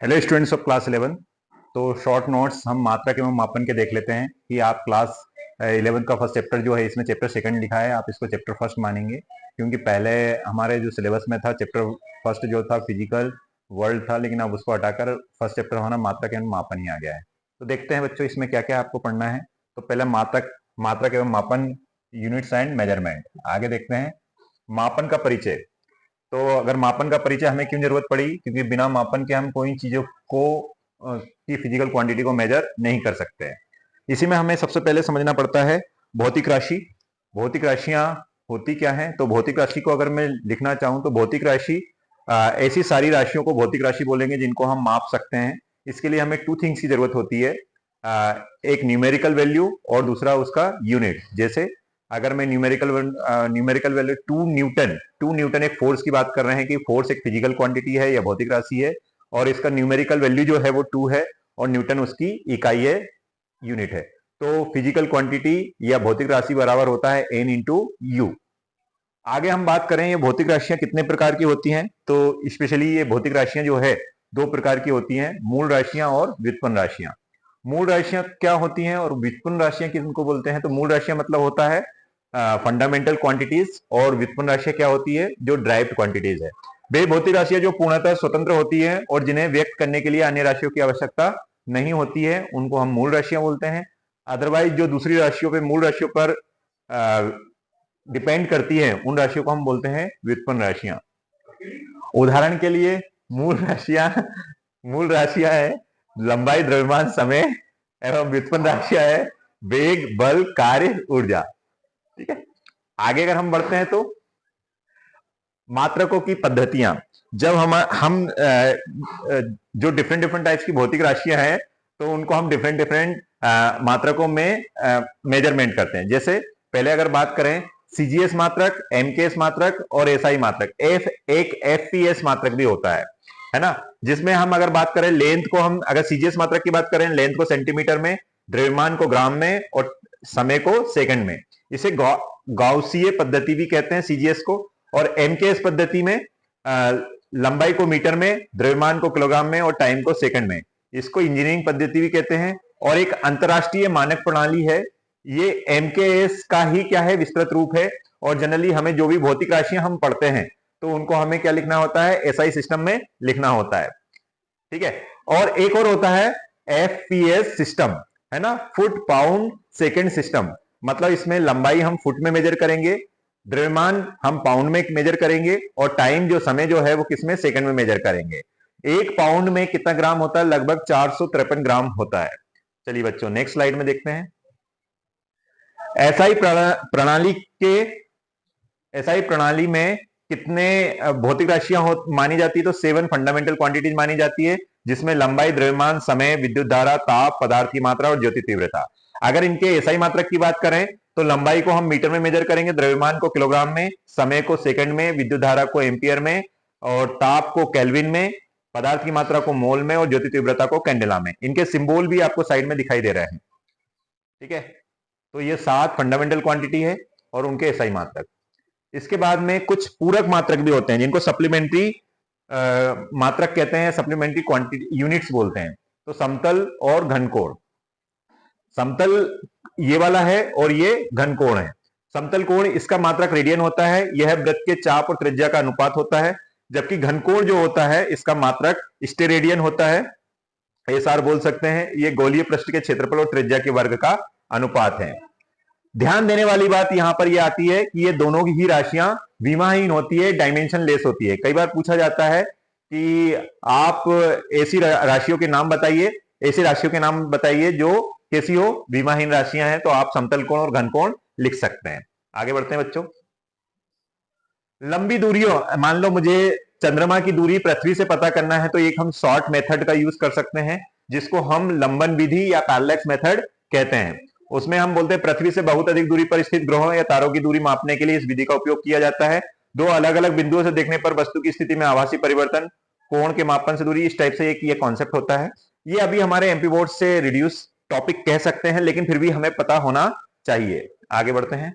Hello students of class 11। तो short notes हम मात्रक एवं मापन के देख लेते हैं कि आप क्लास 11 का फर्स्ट चैप्टर जो है इसमें चैप्टर सेकंड लिखा है, आप इसको चैप्टर फर्स्ट मानेंगे क्योंकि पहले हमारे जो सिलेबस में था चैप्टर फर्स्ट जो था फिजिकल वर्ल्ड था, लेकिन अब उसको हटाकर फर्स्ट चैप्टर हमारा मात्रक एवं मापन ही आ गया है। तो देखते हैं बच्चों इसमें क्या क्या आपको पढ़ना है। तो पहले मात्रक मात्रक एवं मापन, यूनिट्स एंड मेजरमेंट। आगे देखते हैं मापन का परिचय। तो अगर मापन का परिचय हमें क्यों जरूरत पड़ी, क्योंकि बिना मापन के हम कोई चीजों को की फिजिकल क्वांटिटी को मेजर नहीं कर सकते हैं। इसी में हमें सबसे पहले समझना पड़ता है भौतिक राशि। भौतिक राशियां होती क्या हैं? तो भौतिक राशि को अगर मैं लिखना चाहूं तो भौतिक राशि ऐसी सारी राशियों को भौतिक राशि बोलेंगे जिनको हम माप सकते हैं। इसके लिए हमें टू थिंग्स की जरूरत होती है, एक न्यूमेरिकल वैल्यू और दूसरा उसका यूनिट। जैसे अगर मैं न्यूमेरिकल वैल्यू टू न्यूटन एक फोर्स की बात कर रहे हैं कि फोर्स एक फिजिकल क्वांटिटी है या भौतिक राशि है, और इसका न्यूमेरिकल वैल्यू जो है वो 2 है और न्यूटन उसकी इकाई है, यूनिट है। तो फिजिकल क्वांटिटी या भौतिक राशि बराबर होता है n इंटू यू। आगे हम बात करें ये भौतिक राशियां कितने प्रकार की होती हैं, तो स्पेशली ये भौतिक राशियां जो है दो प्रकार की होती हैं, मूल राशियां और व्युत्पन्न राशियां। मूल राशियां क्या होती हैं और व्युत्पन्न राशियां किनको बोलते हैं? तो मूल राशियां मतलब होता है फंडामेंटल क्वांटिटीज, और व्युत्पन्न राशियां क्या होती है? जो ड्राइव्ड क्वांटिटीज है। वे भौतिक राशियां जो पूर्णतः स्वतंत्र होती है और जिन्हें व्यक्त करने के लिए अन्य राशियों की आवश्यकता नहीं होती है, उनको हम मूल राशियां बोलते हैं। अदरवाइज जो दूसरी राशियों पे मूल राशियों पर डिपेंड करती है, उन राशियों को हम बोलते हैं व्युत्पन्न राशियां। उदाहरण के लिए मूल राशियां है लंबाई, द्रव्यमान, समय, एवं व्युत्पन्न राशियां है वेग, बल, कार्य, ऊर्जा। ठीक है, आगे अगर हम बढ़ते हैं तो मात्रकों की पद्धतियां। जब हम जो डिफरेंट डिफरेंट टाइप्स की भौतिक राशियां हैं तो उनको हम डिफरेंट डिफरेंट मात्रकों में मेजरमेंट करते हैं। जैसे पहले अगर बात करें सीजीएस मात्रक, एमकेएस मात्रक और एसआई मात्रक, एक एफपीएस मात्रक भी होता है ना, जिसमें हम अगर बात करें लेंथ को, हम अगर सीजीएस मात्रक की बात करें लेंथ को सेंटीमीटर में, द्रव्यमान को ग्राम में और समय को सेकंड में। इसे गाउसीय पद्धति भी कहते हैं सीजीएस को। और एमकेएस पद्धति में लंबाई को मीटर में, द्रव्यमान को किलोग्राम में और टाइम को सेकंड में। इसको इंजीनियरिंग पद्धति भी कहते हैं। और एक अंतरराष्ट्रीय मानक प्रणाली है, ये एमकेएस का ही क्या है, विस्तृत रूप है। और जनरली हमें जो भी भौतिक राशियां हम पढ़ते हैं तो उनको हमें क्या लिखना होता है? एसआई सिस्टम में लिखना होता है। ठीक है, और एक और होता है एफपीएस सिस्टम, है ना, फुट पाउंड सेकेंड सिस्टम। मतलब इसमें लंबाई हम फुट में मेजर करेंगे, द्रव्यमान हम पाउंड में मेजर करेंगे और टाइम जो समय जो है वो किसमें? सेकंड में मेजर करेंगे। एक पाउंड में कितना ग्राम होता है? लगभग 453 ग्राम होता है। चलिए बच्चों नेक्स्ट स्लाइड में देखते हैं। एसआई प्रणाली के एसआई प्रणाली में कितने भौतिक राशियां मानी जाती है? तो 7 फंडामेंटल क्वांटिटीज मानी जाती है, जिसमें लंबाई, द्रव्यमान, समय, विद्युत धारा, ताप, पदार्थ की मात्रा और ज्योति तीव्रता। अगर इनके एसआई मात्रक की बात करें तो लंबाई को हम मीटर में मेजर करेंगे, द्रव्यमान को किलोग्राम में, समय को सेकंड में, विद्युत धारा को एम्पियर में और ताप को केल्विन में, पदार्थ की मात्रा को मोल में और ज्योति तीव्रता को कैंडेला में। इनके सिंबल भी आपको साइड में दिखाई दे रहे हैं। ठीक है, तो ये 7 फंडामेंटल क्वांटिटी है और उनके एसआई मात्रक। इसके बाद में कुछ पूरक मात्रक भी होते हैं जिनको सप्लीमेंट्री मात्रक कहते हैं, सप्लीमेंट्री क्वांटिटी यूनिट्स बोलते हैं। तो समतल और घनकोण। समतल ये वाला है और ये घनकोण है। समतल कोण इसका मात्रक रेडियन होता है, यह वृत्त के चाप और त्रिज्या का अनुपात होता है। जबकि घनकोण जो होता है इसका मात्रक स्टेरेडियन होता है, एसआर बोल सकते हैं। ये गोलीय पृष्ठ के क्षेत्रफल और त्रिज्या के वर्ग का अनुपात है। ध्यान देने वाली बात यहां पर यह आती है कि ये दोनों ही राशियां विमाहीन होती है, डायमेंशन लेस होती है। कई बार पूछा जाता है कि आप ऐसी राशियों के नाम बताइए, ऐसी राशियों के नाम बताइए जो कैसी हो, विमाहीन राशियां हैं, तो आप समतल कोण और घनकोण लिख सकते हैं। आगे बढ़ते हैं बच्चों। लंबी दूरियों, मान लो मुझे चंद्रमा की दूरी पृथ्वी से पता करना है तो एक हम शॉर्ट मेथड का यूज कर सकते हैं जिसको हम लंबन विधि या पैरेलैक्स मेथड कहते हैं। उसमें हम बोलते हैं पृथ्वी से बहुत अधिक दूरी पर स्थित ग्रहों या तारों की दूरी मापने के लिए इस विधि का उपयोग किया जाता है। दो अलग अलग बिंदुओं से देखने पर वस्तु की स्थिति में आभासी परिवर्तन, कोण के मापन से दूरी, इस टाइप से एक ये कॉन्सेप्ट होता है। ये अभी हमारे एमपी बोर्ड से रिड्यूस टॉपिक कह सकते हैं, लेकिन फिर भी हमें पता होना चाहिए। आगे बढ़ते हैं।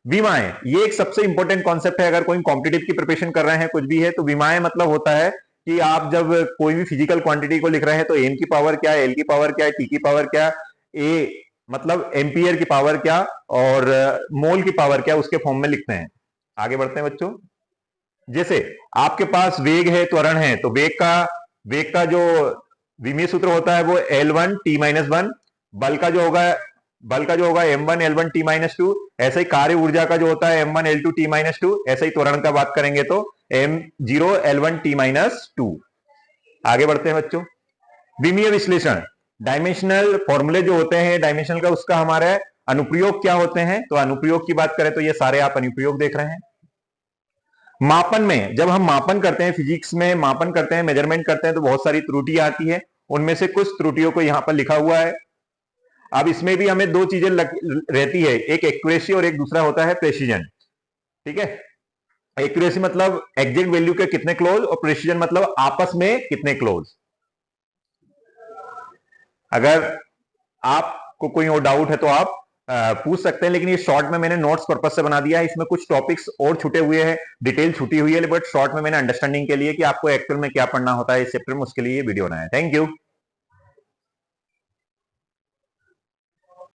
विमाएं, ये एक सबसे इंपॉर्टेंट कॉन्सेप्ट है। अगर कोई कॉम्पिटिटिव की प्रिपरेशन कर रहे हैं, कुछ भी है, तो विमाएं मतलब होता है कि आप जब कोई भी फिजिकल क्वांटिटी को लिख रहे हैं तो एम की पावर क्या है, एल की पावर क्या है, टी की पावर क्या, ए मतलब एम्पियर की पावर क्या और मोल की पावर क्या, उसके फॉर्म में लिखते हैं। आगे बढ़ते हैं बच्चों। जैसे आपके पास वेग है, त्वरण है, तो वेग का जो विमीय सूत्र होता है वो L1 T माइनस वन, बल का जो होगा M1 L1 T minus two, ऐसे ही कार्य ऊर्जा का जो होता है M1 L2 T minus two, ऐसे ही त्वरण का बात करेंगे तो M0 L1 T minus two. आगे बढ़ते हैं बच्चों। विमीय विश्लेषण, डायमेंशनल फॉर्मूले जो होते हैं डायमेंशनल का, उसका हमारे अनुप्रयोग क्या होते हैं, तो अनुप्रयोग की बात करें तो ये सारे आप अनुप्रयोग देख रहे हैं। मापन में, जब हम मापन करते हैं, फिजिक्स में मापन करते हैं, मेजरमेंट करते हैं, तो बहुत सारी त्रुटियां आती है। उनमें से कुछ त्रुटियों को यहां पर लिखा हुआ है। अब इसमें भी हमें दो चीजें रहती है, एक एक्यूरेसी और एक दूसरा होता है प्रेसिजन। ठीक है, एक्यूरेसी मतलब एग्जैक्ट वैल्यू के कितने क्लोज, और प्रेसिजन मतलब आपस में कितने क्लोज। अगर आपको कोई और डाउट है तो आप पूछ सकते हैं, लेकिन ये शॉर्ट में मैंने नोट्स पर्पज से बना दिया है। इसमें कुछ टॉपिक्स और छूटे हुए हैं, डिटेल छूटी हुई है, बट शॉर्ट में मैंने अंडरस्टैंडिंग के लिए कि आपको एक्चुअल में क्या पढ़ना होता है इस चैप्टर में, उसके लिए ये वीडियो बनाया है। Thank you.